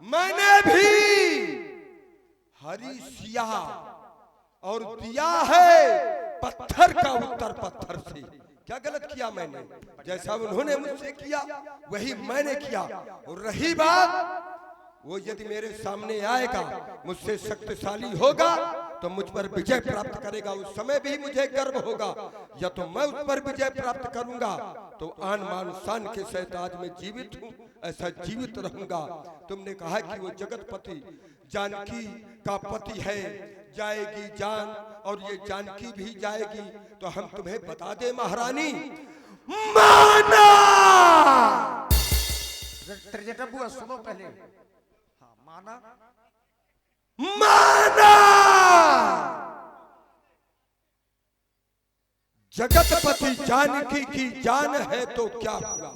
मैंने भी हरी सिया और दिया है पत्थर का उत्तर पत्थर से। क्या गलत किया मैंने? जैसा उन्होंने मुझसे किया वही मैंने किया। और रही बात, वो यदि मेरे सामने आएगा, मुझसे शक्तिशाली होगा तो मुझ पर विजय प्राप्त करेगा, उस समय भी मुझे गर्व होगा। या तो मैं उस पर विजय प्राप्त करूंगा तो आन मान शान के साथ आज मैं जीवित हूं, ऐसा जीवित रहूंगा। तुमने कहा कि वो जगतपति जानकी का पति है, जाएगी जान और ये जानकी भी जाएगी। तो हम तुम्हें बता दे महारानी, माना। त्रिजटा बुआ सुनो पहले। हाँ माना। माना जगतपति जानकी की जान है तो क्या हुआ,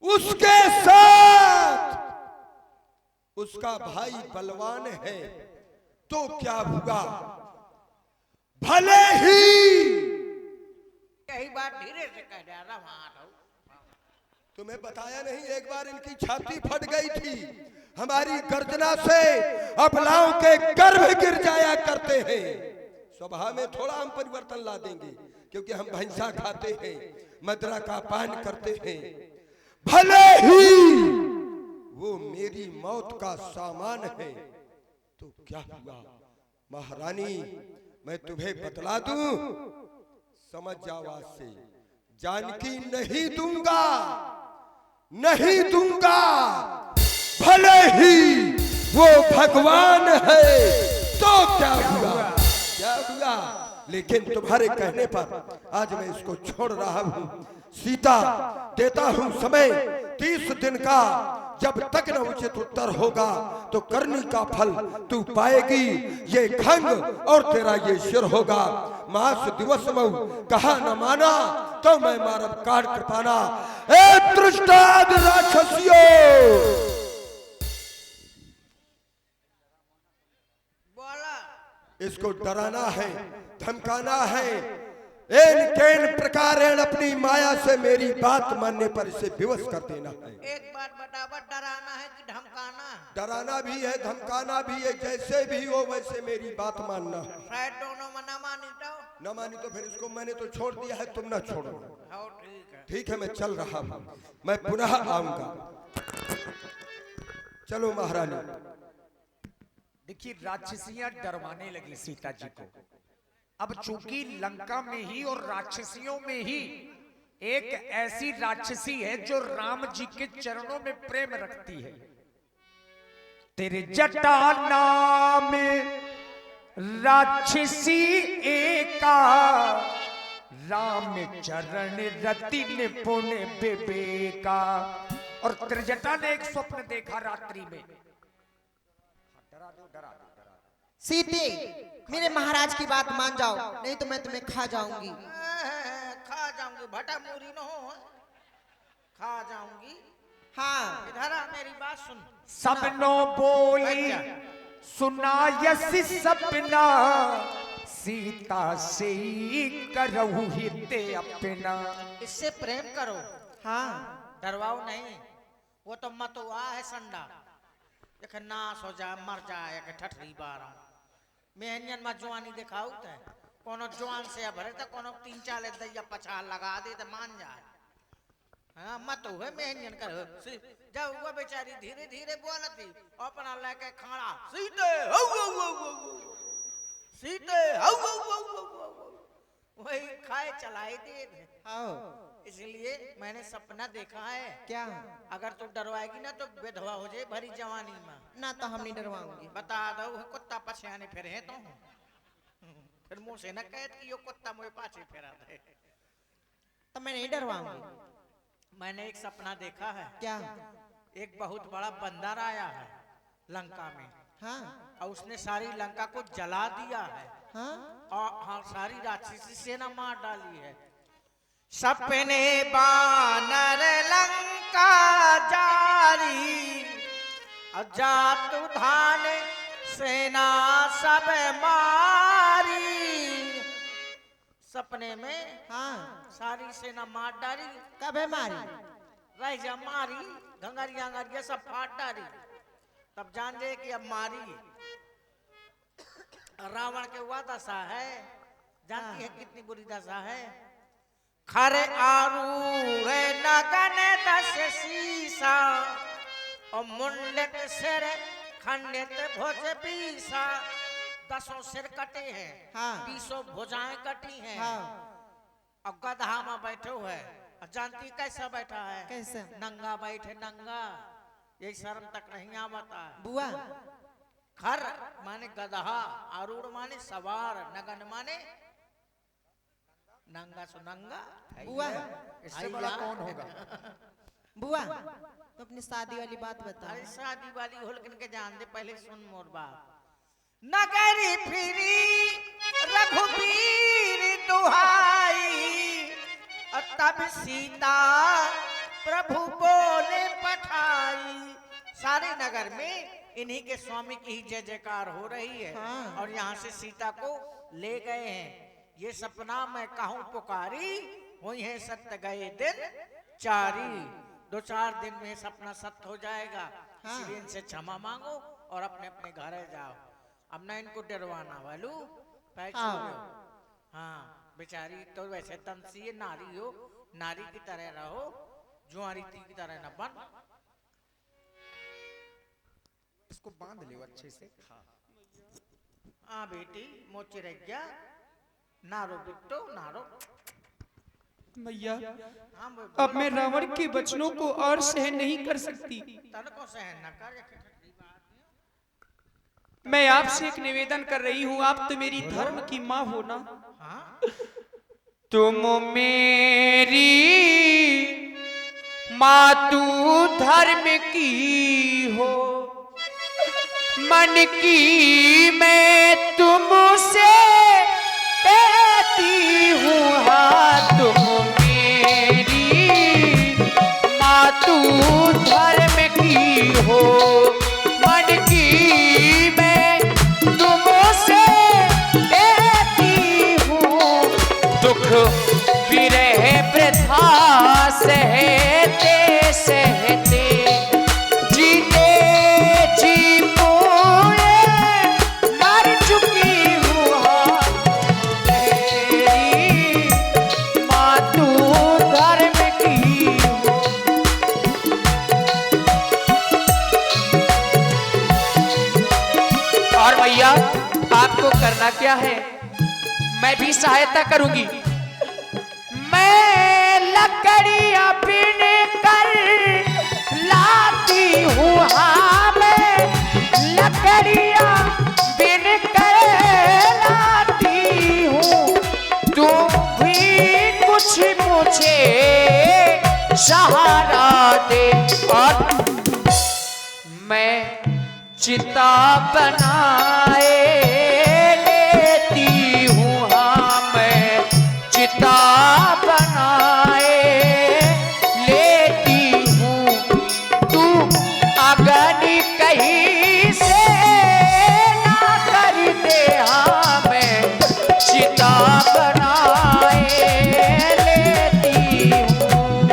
उसके साथ उसका भाई बलवान है तो क्या हुआ। भले ही यही बात धीरे से कह रहा वहां। तुम्हें बताया नहीं, एक बार इनकी छाती फट गई थी हमारी गर्जना से, अबलाओं के गर्भ गिर जाया करते हैं। स्वभाव में थोड़ा हम परिवर्तन ला देंगे क्योंकि हम भैंसा खाते हैं, मदरा का पान करते हैं। भले ही वो मेरी मौत का सामान है तो क्या हुआ। महारानी मैं तुम्हें बतला दूं, समझ जाओ आज से, जानकी नहीं दूंगा, नहीं दूंगा। भले ही वो भगवान है तो क्या हुआ, क्या हुआ। लेकिन तुम्हारे कहने पर आज मैं इसको छोड़ रहा हूं। सीता देता हूं समय 30 दिन का, जब तक न उचित उत्तर होगा तो करनी का फल तू पाएगी। ये खंग और तेरा ये सिर होगा। मास दिवस मऊ कहा न माना तो मैं मारब काट कृपाना। ए दृष्टाद राक्षसियों, इसको डराना है, धमकाना है। इन केन प्रकारेण अपनी माया से मेरी बात मानने पर इसे विवश कर देना है। एक बात बतावा, डराना है कि धमकाना? डराना भी है, धमकाना भी है, जैसे भी हो वैसे मेरी बात मानना है। शायद दोनों में न मानी तो? न मानी तो फिर इसको मैंने तो छोड़ दिया है, तुम न छोड़ो। ठीक है, ठीक है, मैं चल रहा हूँ, मैं पुनः आऊंगा। चलो महारानी। देखिए राक्षसियां डरवाने लगी सीता जी को। अब चूंकि लंका में ही और राक्षसियों में ही एक ऐसी राक्षसी है जो राम जी के चरणों में प्रेम रखती है। तेरे जटा नाम राक्षसी एका, राम चरण रति निपुण विवेका। और त्रिजटा ने एक स्वप्न देखा रात्रि में। सीते, मेरे महाराज की बात मान जाओ, नहीं तो मैं तुम्हें खा जाऊंगी। खा जाऊंगी? भटा मूरी न हो, खा जाऊंगी। हाँ, इधर आ, मेरी बात सुन। सबनो बोली सुनायसी सपना, सीता से करहु हित अपना। इससे प्रेम करो, हाँ, डरवाओ नहीं। वो तो मत हुआ है संडा, देख नाश हो जाए, मर जाए, ठठरी बार मेहनियन में जवानी दिखाऊ थे। कोनो जवान से भरे तो कोनो 3-4 दैया पछाड़ लगा दे तो मान जाए। हाँ मत हुए मेहनियन कर। जब वो बेचारी धीरे धीरे बोलती, अपना लेके खड़ा, सीते हौ हौ हौ हौ, सीते हौ हौ हौ हौ, वही खाए चलाई दे। हाँ, इसलिए मैंने सपना देखा है। क्या? अगर तू डरवाएगी ना तो विधवा हो जाए भरी जवानी में। ना तो हम नहीं डरवाऊंगी। बता दो, कुत्ता पछयाने फिर है तो फिर मुंह से न कहत कि यो कुत्ता मुझे पाछे फेरा दे। तो मैं नहीं डरवाऊंगी। मैंने एक सपना देखा है। क्या? एक बहुत बड़ा बंदर आया है लंका में। हाँ, और उसने सारी लंका को जला दिया है। हाँ, और हाँ, सारी राक्षसी सेना मार डाली है। सपने बानर लंका जारी, जातु धान सेना सब मारी। सपने में हाँ, सारी सेना मार डाली। कब है मारी? रह जा मारी, घंगरिया अंगरिया सब फाट डाली। तब जान जे कि अब मारी। रावण के हुआ दशा है, जानती है कितनी बुरी दशा है। खरे आरूढ़ नगन दस शीसा और मुंडित सिर खंडित भुज बीसा। 10 सिर कटे हैं, हाँ। 20 भुजाएं कटी हैं। हाँ। और गधा में बैठो है। और जानती कैसा बैठा है? कैसे? नंगा बैठे, नंगा। ये शर्म तक नहीं आवता है। बुआ खर माने गधा, आरूढ़ माने सवार, नगन माने नंगा सो नंगा। बुआ इससे बड़ा कौन होगा? बुआ तो अपनी शादी वाली बात बता। अरे शादी वाली होलकन के जान दे, पहले सुन मोर बाप। नगरी फिरी रघुबीर दुहाई और तब सीता प्रभु बोले पठाई। सारे नगर में इन्हीं के स्वामी की ही जय जयकार हो रही है। हाँ। और यहाँ से सीता को ले गए हैं। ये सपना मैं कहूँ पुकारी, हुई है सत्य गए दिन 4। 2-4 दिन में सपना सत्य हो जाएगा। हाँ। इसलिए इनसे क्षमा मांगो और अपने अपने घर जाओ। अब ना इनको डरवाना वालू हाँ बेचारी तो वैसे तमसी नारी हो, नारी की तरह रहो, जुआरी की तरह न बन। इसको बांध ले अच्छे से। हाँ बेटी मोचे रह गया, नारो बिट्टो नारो। मैया हाँ अब मैं रावण के वचनों को और सहन नहीं कर सकती। तन को सहन न कर। मैं आपसे एक निवेदन कर रही हूँ, आप तो मेरी धर्म की माँ हो ना। हाँ तुम मेरी माँ, तू धर्म की हो, मन की मैं तुमसे कहती हूँ। हाँ तुम मेरी माँ, तू धर्म की हो, मन की मैं तुमसे कहती हूँ। दुख विरह वृथा सहते सहते, जीते जी मोए मर चुकी हूँ। हाँ तेरी माँ, तू धर्म की हो। और भैया आपको करना क्या है, मैं भी सहायता करूंगी। मैं लकड़ियां बिन कर लाती हूँ। हाँ मैं लकड़ियां बिन कर लाती हूँ। तुम भी कुछ मुझे सहारा दे। और मैं चिता बनाए लेती हूँ। हाँ मैं चिता बनाए लेती हूँ। तू अग्नि कहीं से ना कर दे। हाँ मैं चिता बनाए लेती हूँ।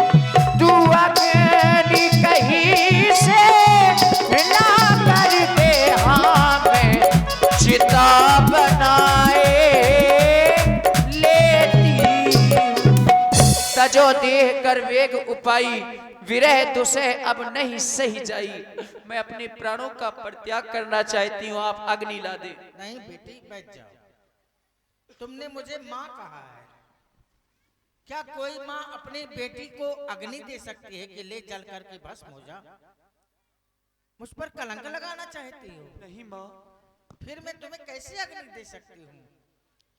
तू अग्नि कहीं से ना कर दे। हाँ मैं चिता बनाए तजो देह कर वेग उपाई, विरह दुसे अब नहीं सही जाई। मैं अपने प्राणों का परित्याग करना चाहती हूँ, आप अग्नि ला दे। नहीं बेटी बैठ जाओ। तुमने मुझे माँ कहा है, क्या कोई माँ अपनी बेटी को अग्नि दे सकती है कि ले जल करके भस्म हो जा? मुझ पर कलंक लगाना चाहती हो? नहीं माँ। फिर मैं तुम्हें कैसे अग्नि दे सकती हूँ?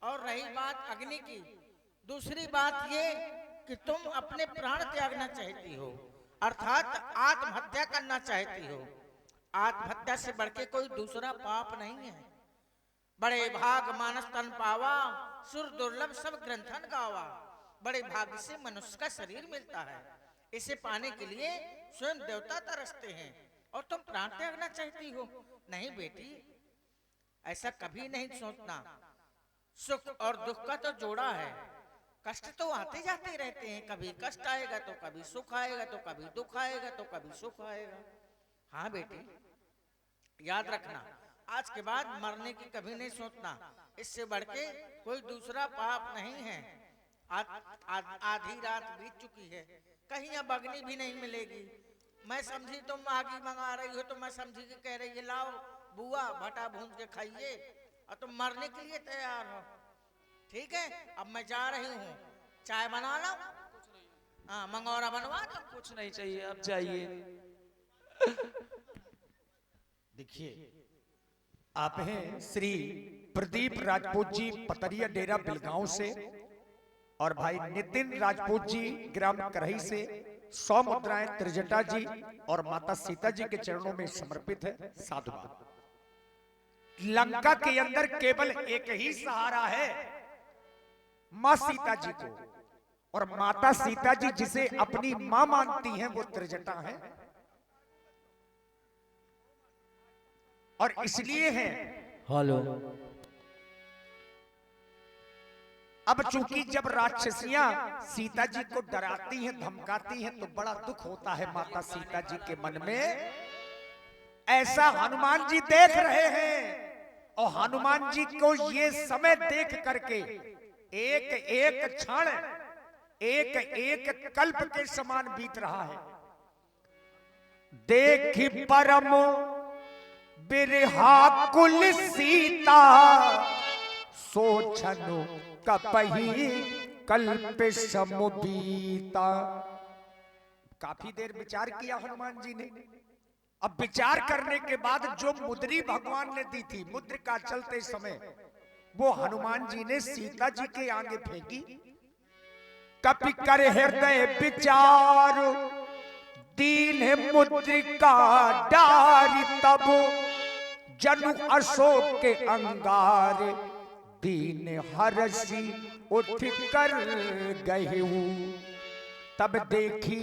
और रही बात अग्नि की, दूसरी बात ये कि तुम अपने प्राण त्यागना चाहती हो, अर्थात आत्महत्या करना चाहती हो। आत्महत्या से बढ़ के कोई दूसरा पाप नहीं है। बड़े भाग मानस तन पावा, सुर दुर्लभ सब ग्रंथन गावा। बड़े भाग्य से मनुष्य का शरीर मिलता है। इसे पाने के लिए स्वयं देवता तरसते हैं और तुम प्राण त्यागना चाहती हो? नहीं बेटी, ऐसा कभी नहीं सोचना। सुख और दुख का तो जोड़ा है। कष्ट तो आते जाते रहते हैं, कभी कष्ट आएगा तो कभी सुख आएगा, तो कभी दुख आएगा तो कभी सुख आएगा। हाँ बेटी, याद रखना, आज के बाद मरने की कभी नहीं सोचना, इससे बढ़ के कोई दूसरा पाप नहीं है। आधी रात बीत चुकी है, कहीं अब अग्नि भी नहीं मिलेगी। मैं समझी तुम आगी मंगा रही हो, तो मैं समझी कि कह रही है लाओ बुआ भटा भून के खाइए, और तुम मरने के लिए तैयार हो। ठीक है, अब मैं जा रही हूँ, चाय बना लो। हाँ, मंगोरा बनवा दो। कुछ नहीं चाहिए, आप जाइए। देखिए, आप हैं श्री प्रदीप राजपूत जी, पतरिया डेरा बिलगांव से, और भाई नितिन राजपूत जी ग्राम करही से 100 मुद्राएं त्रिजटा जी और माता सीता जी के चरणों में समर्पित है। साधुवाद। लंका के अंदर केवल एक ही सहारा है, मां सीता जी को, और माता सीता जी जिसे अपनी मां मानती हैं वो त्रिजटा है, और इसलिए है। हेलो। अब चूंकि जब राक्षसियां सीता जी को डराती हैं, धमकाती हैं, तो बड़ा दुख होता है माता सीता जी के मन में। ऐसा हनुमान जी देख रहे हैं, और हनुमान जी को ये समय देख करके एक एक क्षण एक एक कल्प के समान बीत रहा है। देखी परम बिरहा कुल सीता, सोचनु कपही कल्प समुबीता। काफी देर विचार किया हनुमान जी ने। अब विचार करने के बाद जो मुद्री भगवान ने दी थी, मुद्रिका चलते समय, वो हनुमान जी ने सीता जी के आगे फेंकी। कपि कर हृदय विचार, दीन मुद्रिका डारी, तब जनु अशोक के अंगार, दीन हरसी उठ कर गए। तब देखी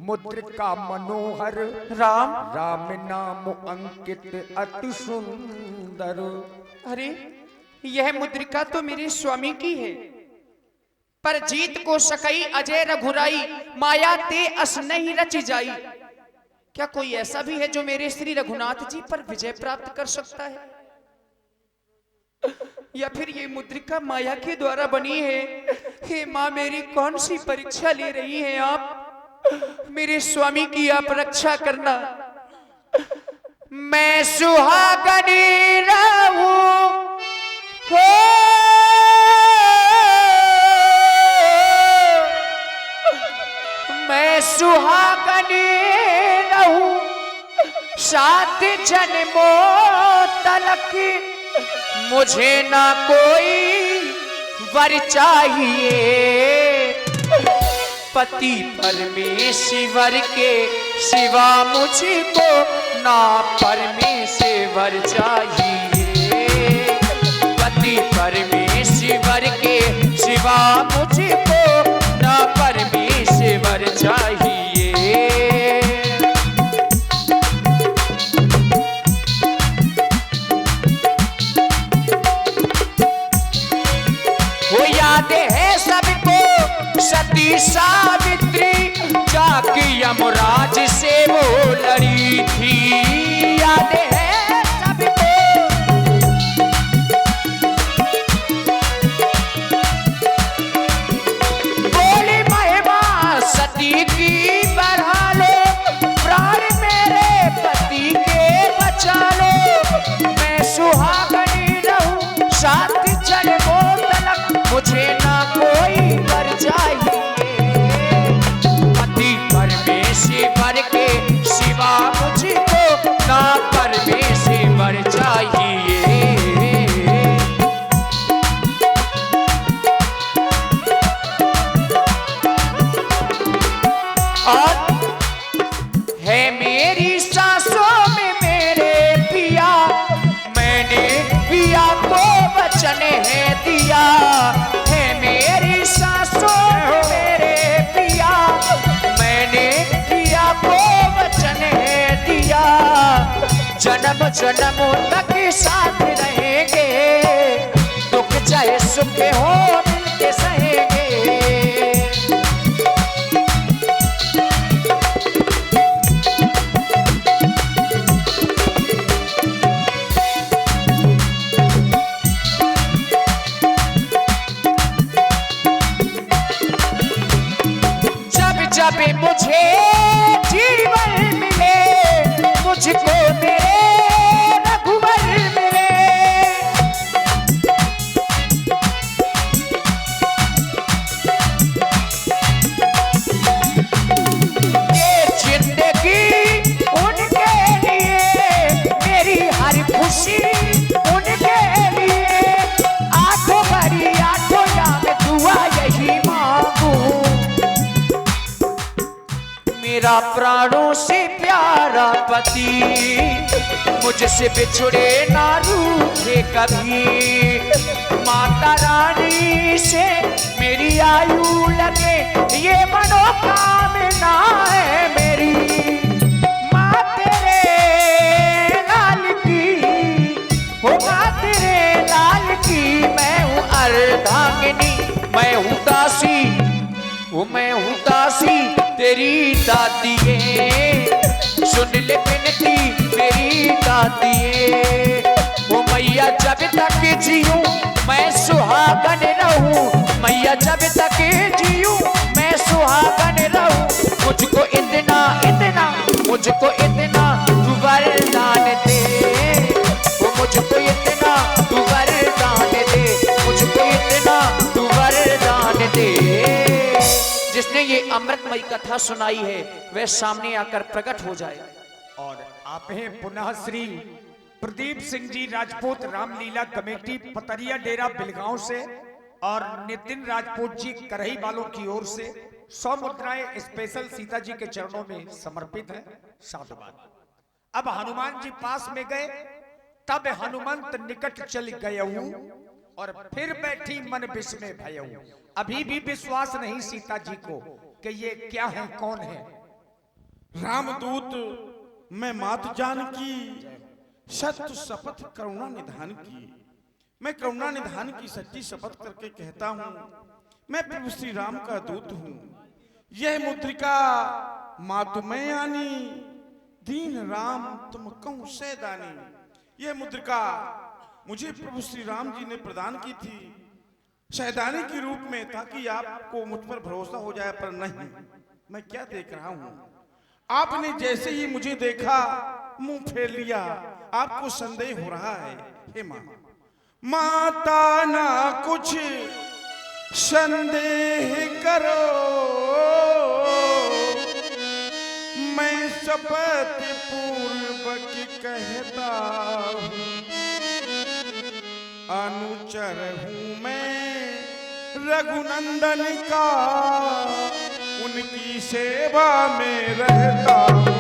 मुद्रिका मनोहर, राम राम नाम अंकित अति सुंदर। अरे, यह मुद्रिका तो मेरे स्वामी की है, पर जीत को सकई अजय रघुराई, माया ते अस नहीं रची जाई। क्या कोई ऐसा भी है जो मेरे श्री रघुनाथ जी पर विजय प्राप्त कर सकता है? या फिर ये मुद्रिका माया के द्वारा बनी है? हे माँ, मेरी कौन सी परीक्षा ले रही हैं आप? मेरे स्वामी की आप रक्षा करना। मैं सुहागनी रहूं हो, मैं सुहागनी रहूं सात जन्मों तलक, मुझे ना कोई वर चाहिए, पति परमेश्वर के सिवा मुझको ना परमेश्वर चाहिए, पति परमेश्वर के सिवा मुझको ना परमेश्वर चाहिए। वो याद है सबको सती सावित्री, जाके यमराज से वो लड़ी थी। याद है सबको, बोली महिमा सती की बढ़ा लो, प्राण मेरे पति के बचा लो, मैं सुहागनी रहूं सात जन्मों तलक, मुझे ना कोई वर चाहिए, पति परमेश्वर के सिवा मुझको ना परमेश्वर चाहिए। और है मेरी सांसों में मेरे पिया, मैंने पिया को वचन है दिया, है मेरी सांसों में मेरे पिया, मैंने पिया को वचन है दिया, जन्म जन्म तक साथ रहेंगे, दुख चाहे सुख हो मिलके सहेंगे, प्यारा पति मुझसे बिछड़े ना रूठे कभी। माता रानी से मेरी आयु लगे ये मनोकामना है मेरी। माँ तेरे लाल की हो, माँ तेरे लाल की मैं हूँ अर्धांगिनी, मैं हूँ दासी, वो मैं हूँ दासी तेरी दादिये। सुन ले बिनती मेरी दादिये, वो मैया जब तक जीऊं मैं सुहागन रहूं, मैया जब तक जीऊं मैं सुहागन रहूं। मुझको इतना इतना मुझको इतना तू वरदान दे, वो मुझको इतना तू वरदान दे, मुझको इतना तू वरदान दे। जिसने ये अमृतमयी कथा सुनाई है वह सामने आकर प्रकट हो जाए। और आप हैं पुनः श्री प्रदीप सिंह जी राजपूत रामलीला कमेटी पतरिया डेरा बिलगांव से, और नितिन राजपूत जी करही वालों की ओर से 100 मुद्राएं स्पेशल सीता जी के चरणों में समर्पित है। साधुवाद। अब हनुमान जी पास में गए, तब हनुमंत निकट चल गयऊ और फिर बैठी मन विस्मय भयऊ। अभी भी विश्वास नहीं सीता जी को कि ये क्या है, कौन है। रामदूत मैं मात जानकी, सत्य शपथ करुणा निधान की। मैं करुणा निधान की सच्ची शपथ करके कहता हूं, मैं प्रभु श्री राम का दूत हूं। यह मुद्रिका मातु मैं आनी, दीन राम तुम कहूं सैदानी। यह मुद्रिका मुझे प्रभु श्री राम जी ने प्रदान की थी सैदानी के रूप में, ताकि आपको मुझ पर भरोसा हो जाए, पर नहीं। मैं क्या देख रहा हूं, आपने जैसे ही मुझे देखा मुंह फेर लिया, आपको संदेह हो रहा है। हे मां, माता ना कुछ संदेह करो, मैं शपथ पूर्वक कहता हूं, अनुचर हूं मैं रघुनंदन का, उनकी सेवा में रहता हूं।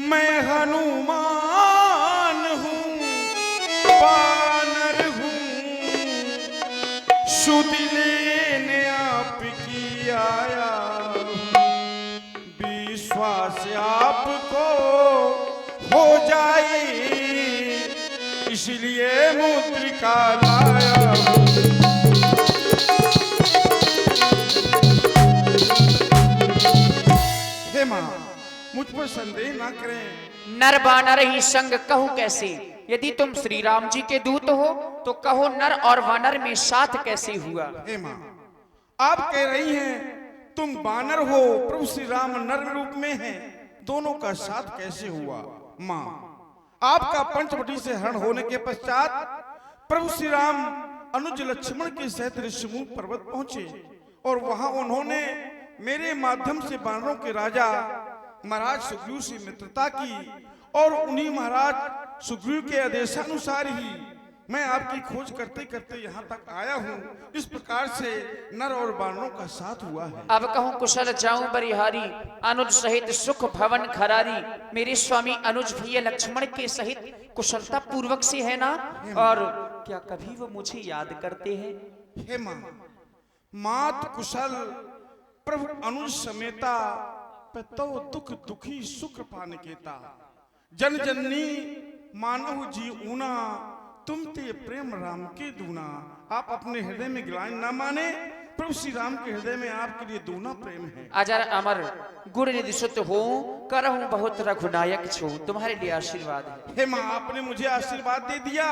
मैं हनुमान हूं, बानर हूं, सुध लेने आपकी आया हूं। विश्वास आपको हो जाए, इसलिए मुद्रिका लाया हूं। हे मां, मुझ पर संदेह ना करें। नर वानर ही संग कहूं कैसे, यदि तुम श्री राम जी के दूत हो तो कहो नर और वानर में साथ कैसे हुआ। हे मां, आप कह रही हैं तुम बानर हो, प्रभु श्री राम नर रूप में हैं, दोनों का साथ कैसे हुआ। मां, आपका पंचवटी से हरण होने के पश्चात प्रभु श्री राम अनुज लक्ष्मण के सहित ऋषिमूल पर्वत पहुंचे, और वहां उन्होंने मेरे माध्यम से बानरों के राजा महाराज सुग्रीव से मित्रता की, और उन्हीं महाराज सुग्रीव के आदेशानुसार ही मैं आपकी खोज करते करते यहाँ तक आया हूँ। इस प्रकार से नर और बानरों का साथ हुआ है। अब कहूं कुशल जाऊं बरिहारी, अनुज सहित सुख भवन खरारी। मेरे स्वामी अनुज भैया लक्ष्मण के सहित कुशलता पूर्वक से है ना, और क्या कभी वो मुझे याद करते हैं। हे मां, मात कुशल प्रभु अनुज समेता, पतो दुख दुखी सुख पान केता। जन जननी मानव जी ऊना, तुम ते प्रेम राम के दूना। आप अपने हृदय में गिलान ना माने, प्रभु श्री राम के हृदय में आपके लिए दूना प्रेम है। अजर अमर गुण निधि सुत हो, करहूं बहुत रघुनायक छो। तुम्हारे लिए आशीर्वाद है। हे मां, आपने मुझे आशीर्वाद दे दिया,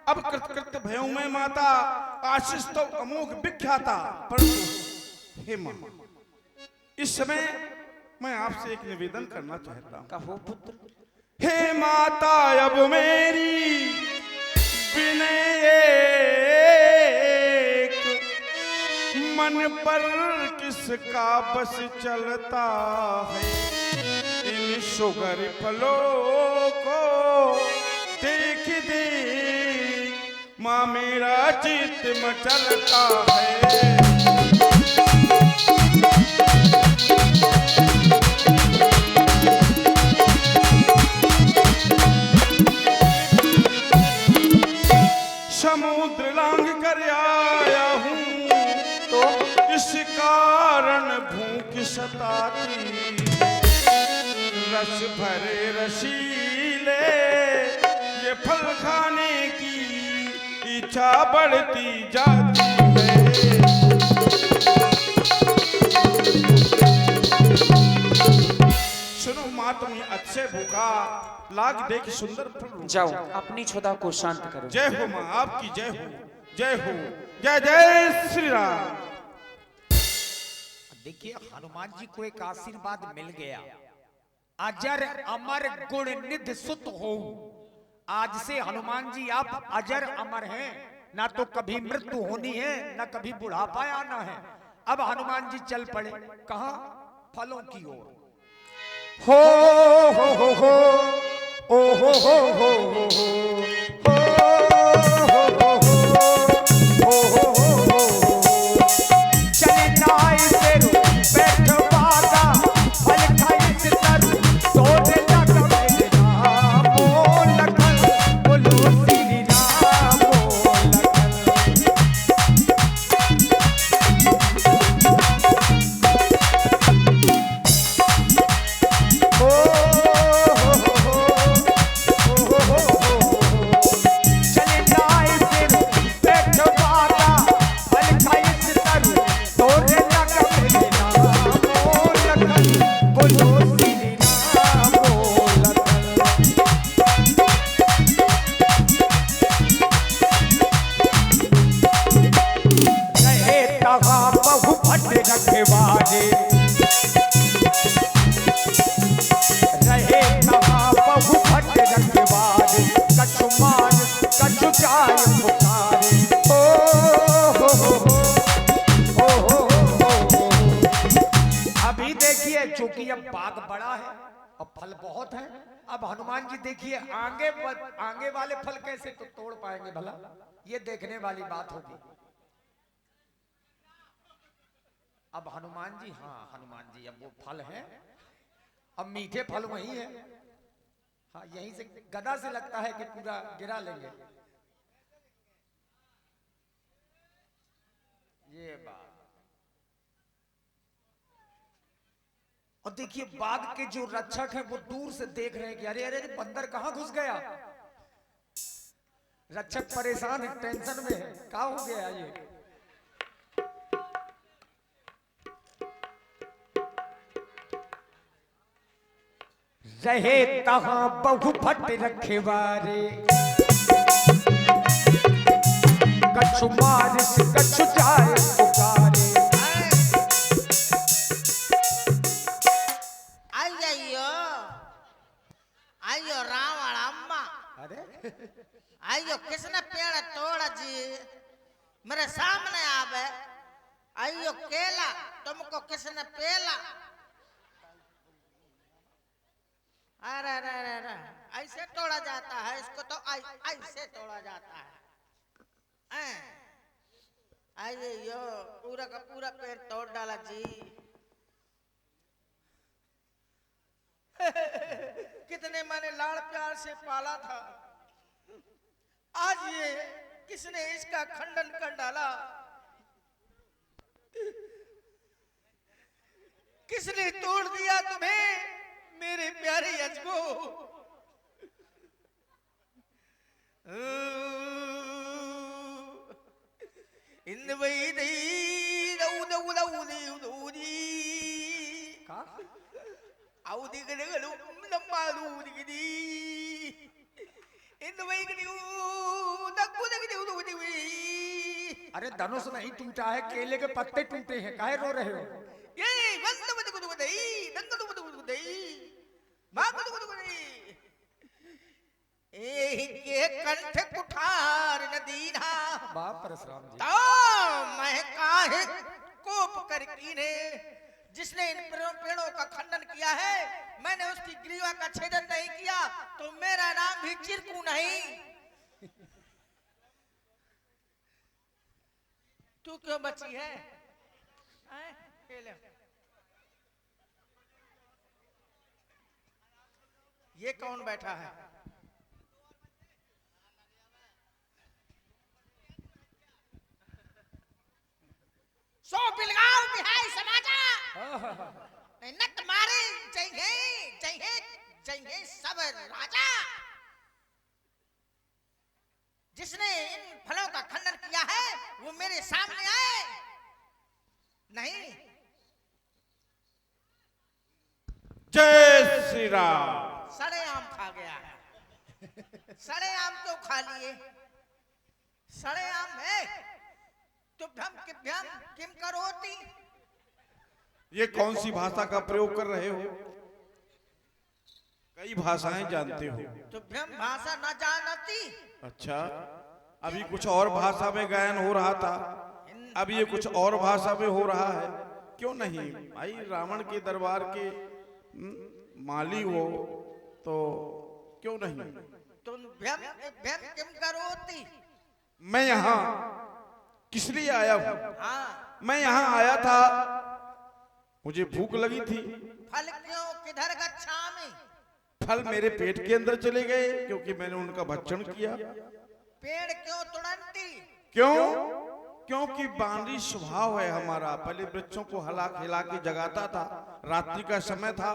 अब कृत भयऊ मैं माता, आशीष तो अमोघ विख्याता। परंतु हे मां, इस समय मैं आपसे एक निवेदन करना चाहता हूं। कहो पुत्र। हे माता, अब मेरी विनय एक, मन पर किसका बस चलता है। इन सुगर फलों को देख देख माँ मेरा चित्त मचलता है। समुद्र लांग कर आया हूँ तो इस कारण भूख सताती, रस भरे रसीले ये फल खाने की इच्छा बढ़ती जाती है। सुनो माँ, तुम्हें अच्छे भूखा लाग देख सुंदर फल। जाओ अपनी क्षुधा को शांत करो। जय हो माँ, आपकी जय हो, जय हो, जय जय श्री राम। देखिए हनुमान जी को एक आशीर्वाद मिल गया, अजर अमर गुण निधि सुत हो। आज से हनुमान जी आप अजर अमर हैं, ना तो कभी मृत्यु होनी है ना कभी बुढ़ापा आना है। अब हनुमान जी चल पड़े कहां? फलों की ओर। हो ओ हो चले नाई तेरू बैठवादा, फल खाई से तरु तोड़े लगा मेरे राम लखन, बोलो श्री राम लखन। चले नाई तेरू बैठवादा, फल खाई से तरु तोड़े लगा मेरे राम लखन, बोलो श्री राम लखन। रहे तहा बहु भट रखवारे, रहे तहा बहु भट रखवारे, कछु मान कछु जाय पुकारे। अभी देखिए चूंकि अब बाग बड़ा है और फल बहुत है, अब हनुमान जी देखिए आगे वाले फल कैसे तो तोड़ पाएंगे भला, ये देखने वाली बात होगी। अब हनुमान जी, हाँ हनुमान जी अब वो फल है, अब मीठे फल वही है। हाँ यहीं से गदा से लगता है कि पूरा गिरा लेंगे। ये बात। और देखिए बाग के जो रक्षक हैं वो दूर से देख रहे हैं कि अरे अरे बंदर कहां घुस गया। रक्षक परेशान है, टेंशन में है, क्या हो गया ये। रहे तहां बहु भट रखवारे, कछु मारिस कछु जाय पुकारे। आइयो रावण अम्मा, अरे आइयो किसने पेड़ तोड़ा जी, मेरे सामने आवे। आइयो केला तुमको किसने पेला। अरे अरे अरे अरे, ऐसे तोड़ा जाता है इसको तो ऐसे तोड़ा जाता है। आइए यो पूरा का पूरा पेड़ तोड़ डाला जी। कितने मैंने लाड़ प्यार से पाला था, आज ये किसने इसका खंडन कर डाला। किसने तोड़ दिया तुम्हें मेरे प्यारे अजगो। इन वही अरे धनुष नहीं टूटा है, केले के पत्ते टूटे हैं, काहे रो रहे हो। के कंठ कुठार नदीना बाप परशुराम जी। मैं काहे कोप कर कीने, जिसने इन पेड़ों का खंडन किया है, मैंने उसकी ग्रीवा का छेदन नहीं किया तो मेरा नाम भी चिरकू नहीं। तू क्यों बची है? हैं? ये ले। ये कौन बैठा है? सो बिलगांव बिहाई समाजा नहीं नत मारे जय सब राजा। जिसने इन फलों का खंडन किया है वो मेरे सामने आए। नहीं जय श्री राम। सड़े आम खा गया है। सड़े आम क्यों खा लिए? सड़े आम है तुभ्यम किभ्यम किम करोति। ये कौन सी भाषा का प्रयोग कर रहे हो? कई भाषाएं जानते हो। तुभ्यम भाषा न जानती। अच्छा, अभी कुछ और भाषा में गायन हो रहा था, अब ये कुछ और भाषा में हो रहा है। क्यों नहीं भाई, रावण के दरबार के माली हो तो क्यों नहीं? तुम भ्यम भ्यम किम करोति। मैं यहाँ किस लिए आया हूँ? हाँ मैं यहाँ आया था, मुझे भूख लगी थी। फल क्यों किधर गच्छामि। फल मेरे पेट के अंदर चले गए क्योंकि मैंने उनका भक्षण किया। पेड़ क्यों तुड़ंती। क्यों? क्योंकि बानरी स्वभाव है हमारा। पहले वृक्षों को हिला के जगाता था, रात्रि का समय था,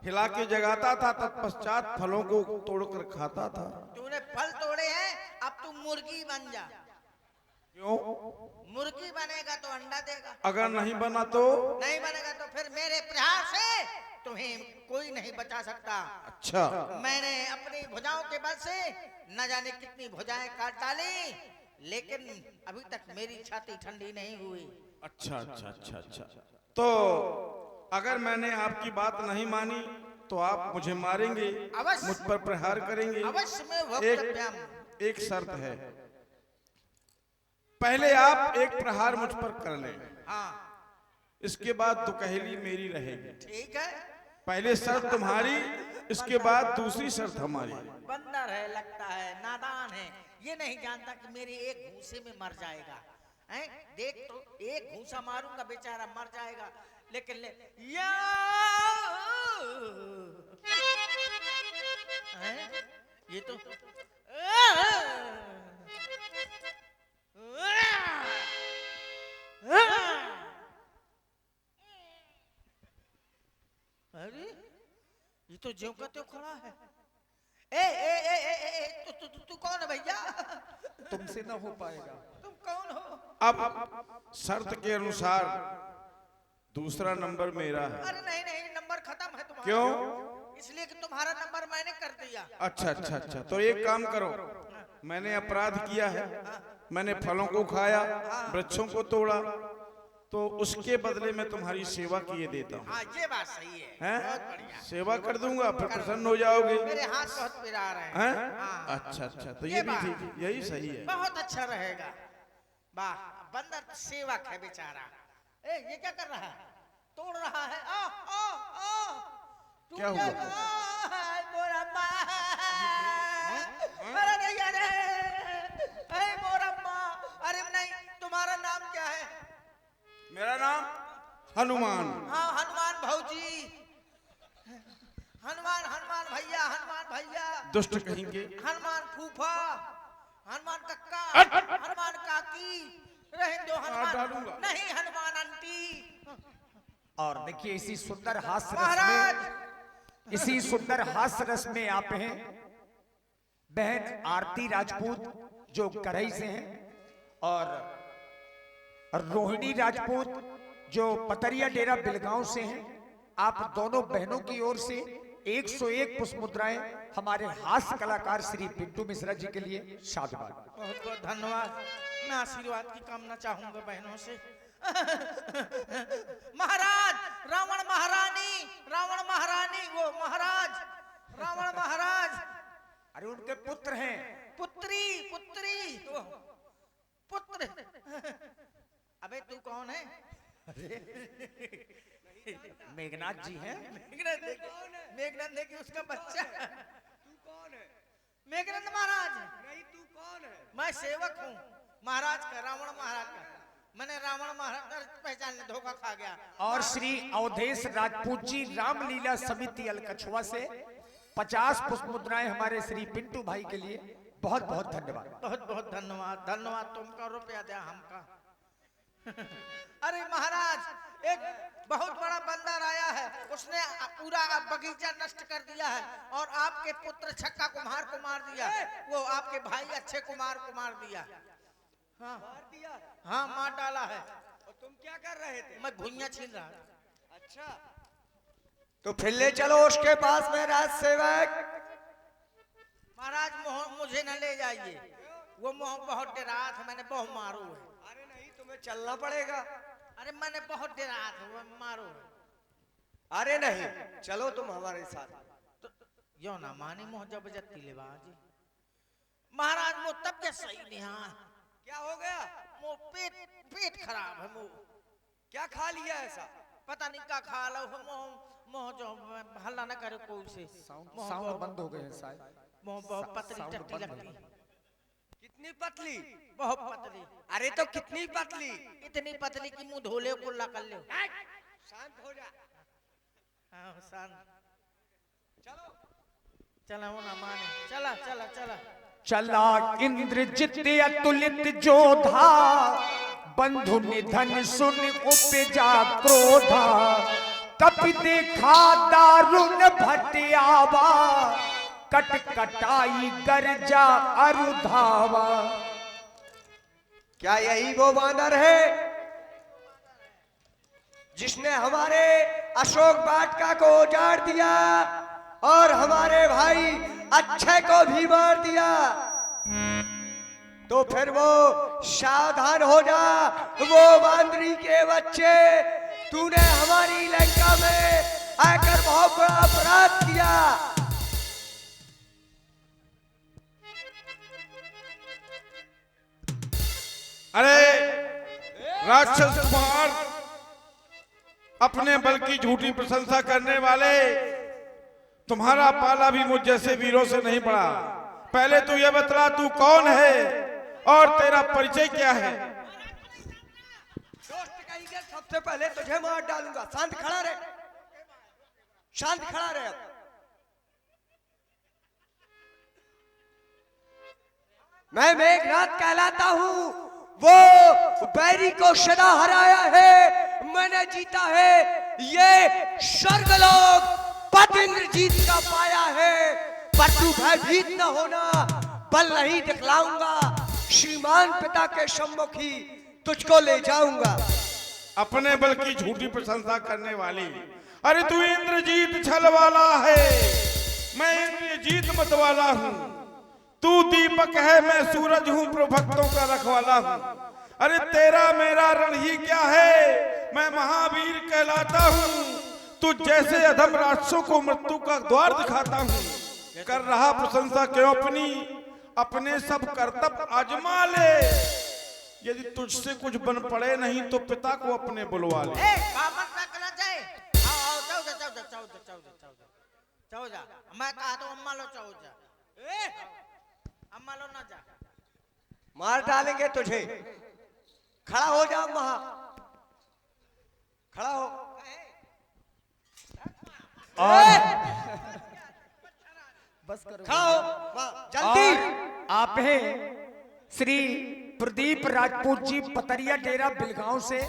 हिला के जगाता था, तत्पश्चात फलों को तोड़कर खाता था। तूने फल तोड़े हैं, अब तू मुर्गी बन जा। क्यों? मुर्गी बनेगा तो अंडा देगा। अगर नहीं बना तो? नहीं बनेगा तो फिर मेरे प्रयास से तुम्हें कोई नहीं बचा सकता। अच्छा, मैंने अपनी भुजाओं के बल से न जाने कितनी भुजाएं काट डाली, लेकिन अभी तक मेरी छाती ठंडी नहीं हुई। अच्छा अच्छा अच्छा अच्छा। तो अगर मैंने आपकी बात नहीं मानी तो आप मुझे मारेंगे, अवश्य। मुझ पर प्रहार करेंगे। अवश्य में वक्तव्यम। एक शर्त है, पहले आप एक प्रहार मुझ पर कर लें, हाँ इसके बाद दुकहेली मेरी रहेगी। ठीक है। पहले शर्त तुम्हारी, इसके बाद दूसरी शर्त हमारी। बंदर है, लगता है नादान है, ये नहीं जानता कि मेरे एक घूसे में मर जाएगा। हैं? देख तो एक घूसा मारूंगा बेचारा मर जाएगा, लेकिन या हैं? ये तो अरे ये तो ज्यों का त्यों खड़ा है। तू कौन है भैया? तुमसे ना हो पाएगा। तुम कौन हो? अब शर्त के अनुसार दूसरा नंबर मेरा है। अरे नहीं नहीं, नंबर खत्म है तुम्हारा। क्यों? इसलिए कि तुम्हारा नंबर मैंने कर दिया। अच्छा अच्छा अच्छा, तो एक काम करो, मैंने अपराध किया है, मैंने फलों को खाया, वृक्षों को तोड़ा, तो उसके बदले में तुम्हारी सेवा किए देता हूँ। हाँ ये बात सही है, हैं? बहुत बढ़िया। सेवा कर दूंगा, फिर प्रसन्न हो जाओगे। मेरे हाथ बहुत पिरा रहे हैं। हैं? हाँ। अच्छा अच्छा, तो ये ये भी बात। ठीक है, यही सही है। बहुत अच्छा रहेगा। वाह, बंदर सेवक है बेचारा। ये क्या कर रहा है? तोड़ रहा है। आ, आ, आ, क्या हुआ? मोरम्मा, अरे नहीं, अरे मोरम्मा, अरे नहीं, तुम्हारा नाम क्या है? मेरा नाम हनुमान। हाँ हनुमान भौजी, हनुमान हनुमान भैया, हनुमान भैया, दुष्ट कहेंगे। हनुमान फूफा, हनुमान कक्का, हट! हनुमान काकी, रहने दो डालूंगा। हनुमान, नहीं हनुमान आंटी। और देखिए इसी सुंदर हास्य रस महाराज, में, इसी सुंदर हास्य रस में आप हैं बहन आरती राजपूत जो करई से हैं, और रोहिणी राजपूत जो पतरिया डेरा बिलगांव से हैं। आप दोनों बहनों की ओर से 101 पुष्प मुद्राएं हमारे हास्य कलाकार श्री पिंटू मिश्रा जी के लिए शाबाश। बहुत बहुत धन्यवाद। मैं आशीर्वाद की कामना चाहूंगा बहनों से। महाराज, रावण महारानी, वो महाराज, रावण महाराज, अरे उनके पुत्र हैं। पुत्री, वो पुत्र। अबे तू कौन है? मेघनाथ जी हैं। मेघनंद है कि उसका बच्चा? तू कौन है? मेघनंद महाराज। नहीं, तू कौन है? मैं सेवक हूँ महाराज का, रावण महाराज का। मैंने रावण महाराज पहचान ले, धोखा खा गया। और श्री अवधेश राजपूत जी रामलीला समिति अलकछुआ से 50 पुष्प मुद्राएं हमारे श्री पिंटू भाई के लिए बहुत बहुत धन्यवाद। बहुत बहुत धन्यवाद। धन्यवाद तुमका, रुपया दिया हमका। अरे महाराज, एक बहुत बड़ा बंदर आया है, उसने पूरा बगीचा नष्ट कर दिया है और आपके पुत्र छक्का कुमार को मार दिया। वो आपके भाई अच्छे कुमार को मार दिया। हाँ मार दिया? हाँ, मार डाला है। और तुम क्या कर रहे थे? मैं भुइयां छीन रहा था। अच्छा, तो फिर ले चलो उसके पास में राज सेवक। महाराज मुझे न ले जाइए, वो बहुत डरा था, मैंने बहुत मारू है। अरे नहीं, तुम्हें चलना पड़ेगा। अरे मैंने बहुत डरा था, वो मारो है। अरे नहीं, चलो तुम हमारे साथ। तो यो ना मानी मोह जबरदस्ती ले बाजी। महाराज वो तब के सही नहीं। हाँ, क्या हो गया? वो पेट खराब है। वो क्या खा लिया ऐसा? पता नहीं क्या खा लो। मोह जो हल्ला न करे कोई से। साउंड बंद हो गए हैं शायद। मोह बहुत पतली साउंड टट्टी बंद लगती। कितनी पतली? बहुत पतली। अरे तो कितनी पतली? इतनी पतली कि मुंह धो ले, कुल्ला कर ले। शांत हो जा। हाँ शांत। चलो चला वो ना माने। चला चला चला। चला इंद्रजित अतुलित जोधा, बंधु निधन सुन उपजा क्रोधा। कपि देखा दारुण भटियावा, कट कटाई गर्जा अरुधावा। क्या यही वो बांदर है जिसने हमारे अशोक वाटिका को उजाड़ दिया और हमारे भाई अक्षय को भी मार दिया? तो फिर वो सावधान हो जा, वो बांदरी के बच्चे। तूने हमारी लंका में आकर बहुत बड़ा अपराध किया। अरे राक्षस कुमार, अपने बल की झूठी प्रशंसा करने वाले, तुम्हारा पाला भी मुझ जैसे वीरों से नहीं पड़ा। पहले तू ये बतला, तू कौन है और तेरा परिचय क्या है? दोस्त कहेंगे सबसे पहले तुझे मार डालूंगा। शांत खड़ा रहे, शांत खड़ा रहे। मैं मेघनाथ कहलाता हूँ, वो बैरी को सदा हराया है, मैंने जीता है। ये स्वर्गलोक पद इंद्रजीत का पाया है। पर तू भयभीत न होना, बल नहीं दिखलाऊंगा। श्रीमान पिता के सम्मुख ही तुझको ले जाऊंगा। अपने बल की झूठी प्रशंसा करने वाली, अरे तू इंद्रजीत छल वाला है, मैं इंद्रजीत मत वाला हूँ। तू दीपक है, मैं सूरज हूँ, प्रभक्तों का रखवाला हूँ। अरे तेरा मेरा रण ही क्या है, मैं महावीर कहलाता हूँ। तू जैसे अधम राक्षसों को मृत्यु का द्वार दिखाता हूँ। कर रहा प्रशंसा क्यों अपनी, अपने सब कर्तव्य आजमा ले। यदि तुझसे कुछ बन पड़े नहीं तो पिता को अपने बुलवा ले। बामन ना करना चाहे। आओ जाओ जा। मैं कहा तो अम्मा लो चाहो जा। अम्मा लो ना जा। मार डालेंगे तुझे। खड़ा हो जा, वहां खड़ा हो। बस करो। खड़ा हो वहां, जल्दी। और आप हैं श्री प्रदीप राजपूत जी, पतरिया डेरा बिलगांव से,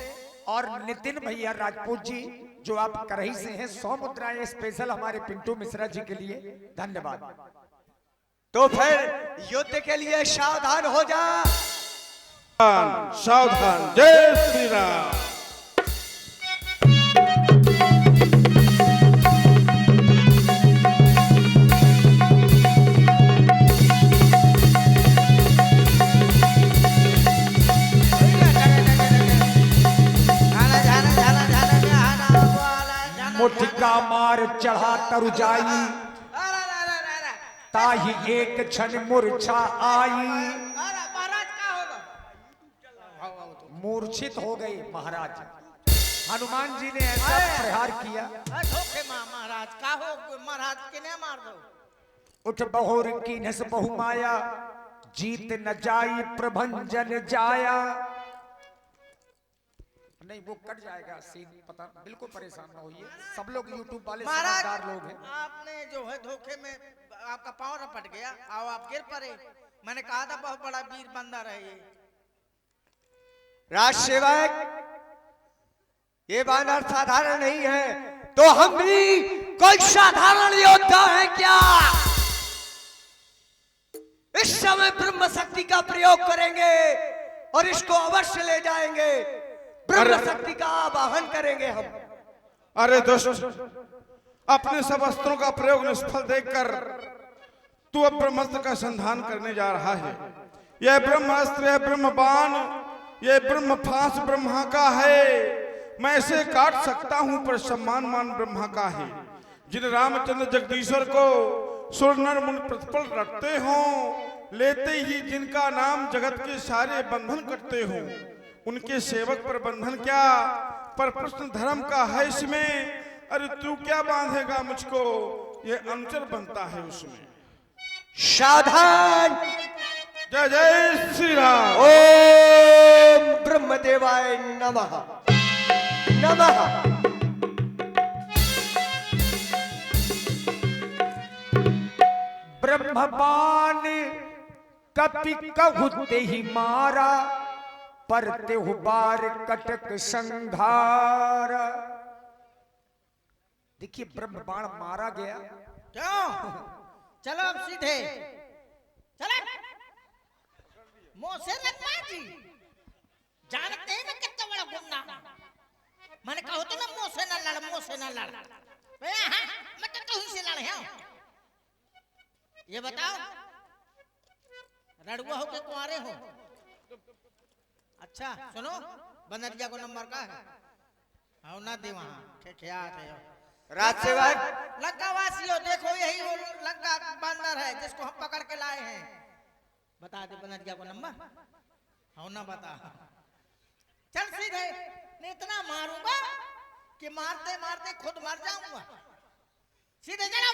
और नितिन भैया राजपूत जी जो आप करही से हैं। 100 मुद्राएं स्पेशल हमारे पिंटू मिश्रा जी के लिए। धन्यवाद। तो फिर युद्ध के लिए सावधान हो जा। सावधान। जय श्री राम। मुठका मार चढ़ा तरु जाई, ताही एक क्षण मूर्छा आई। महाराज क्या होगा? मूर्छित हो गए महाराज। हनुमान जी ने ऐसा प्रहार किया। धोखे महाराज का हो, महाराज किने मार दो। उठ बहुर की नस बहु माया, जीत न जाई प्रभंजन जाया। नहीं वो कट जाएगा सीन, पता बिल्कुल परेशान ना होइए, सब लोग यूट्यूब वाले महाराज समझदार लोग हैं। आपने जो है धोखे में आपका पाँव रपट गया, आओ आप गिर पड़े। मैंने कहा था बहुत बड़ा वीर बंदा रहे ये। राज सेवक, ये बानर साधारण नहीं है, तो हम भी कोई साधारण योद्धा है क्या? इस समय ब्रह्म शक्ति का प्रयोग करेंगे और इसको अवश्य ले जाएंगे। ब्रह्म शक्ति का आवाहन करेंगे हम। अरे दुष्ट, अपने सब अस्त्रों का प्रयोग निष्फल देखकर तू अब ब्रह्मास्त्र का संधान करने जा रहा है। यह ब्रह्मास्त्र, यह ब्रह्म बाण, यह ब्रह्म फांस ब्रह्मा का है। मैं इसे काट सकता हूं पर सम्मानमान ब्रह्मा का है। जिन रामचंद्र जगदीश्वर को सुर नर मुनि प्रतिपल रखते हो, लेते ही जिनका नाम जगत के सारे बंधन कटते हो, उनके सेवक पर बंधन क्या, पर प्रश्न धर्म का है इसमें। अरे तू क्या बांधेगा मुझको, ये अनुचर बनता है उसमें। सावधान। जय जय श्री राम। ओम ब्रह्मदेवाय नमः नमः। ब्रह्मबाण कपि कहुते ही मारा, पर तेहु बार कटक संघार। देखिए ब्रह्मबाण मारा गया। क्यों? चलो अब सीधे चलो। मुंह से रखना जी, जानते हैं मैं कितना बड़ा गुंडा। मैंने कहा तो ना मुंह से ना लड़, मुंह से ना लड़। मैं तो कहीं से लड़ हूं। ये बताओ, रड़ुआ हो के कुंवारे हो? अच्छा सुनो, बनरिया को नंबर का है? आओ ना दे वहां क्या है। राज सेवक, लंका वासियों देखो, यही वो लंका बंदर है जिसको हम पकड़ के लाए हैं। बता दे बनरिया को नंबर। हो ना बता। चल सीधे, नहीं इतना मारूंगा कि मारते मारते खुद मर जाऊंगा। सीधे चलो।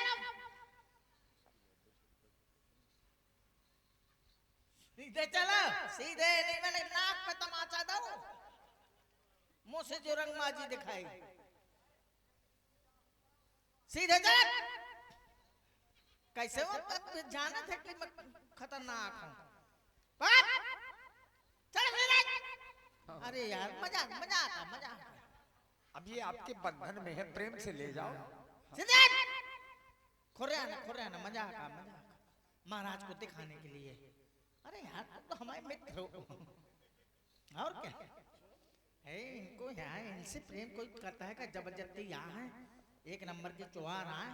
सीधे चलो, सीधे नहीं, मैंने नाक पे तमाचा दो, मुंह से जो रंगबाजी दिखाई। सीधे चल। कैसे हो? तब जाना था कि मैं खतरनाक हूं। चल सीधे। अरे यार मजा मजा आता, मजा आता। अब ये आपके बंधन में है, प्रेम से ले जाओ। सीधे खुर्राना खुर्राना, मजा आता, मजा आता। महाराज को दिखाने के लिए। अरे यार तुम तो हमारे मित्र हो। और क्या है, इनको यहाँ इनसे प्रेम कोई करता है क्या? जबरदस्ती यहाँ है, एक नंबर के चुहार आए,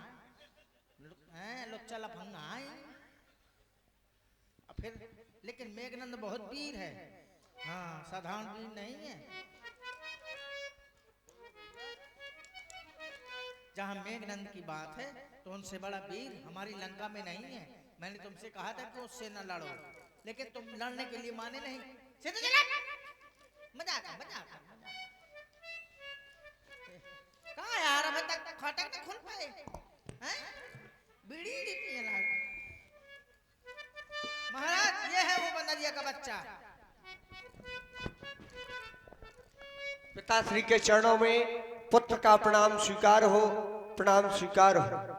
लुच्चा लफंगा आए। फिर लेकिन मेघनंद बहुत वीर है। हाँ साधारण वीर नहीं है। जहाँ मेघनंद की बात है तो उनसे बड़ा वीर हमारी लंका में नहीं है। मैंने तुमसे कहा था कि उससे न लड़ो, लेकिन तुम लड़ने के लिए माने नहीं। सीधे चला। मजा आता, मजा आता, मजा आता। कहाँ यार अभी तक फाटक नहीं खुल पाए हैं? बीड़ी पिए लाओ। महाराज ये है वो बनरिया का बच्चा। पिताश्री के चरणों में पुत्र का प्रणाम स्वीकार हो, प्रणाम स्वीकार हो।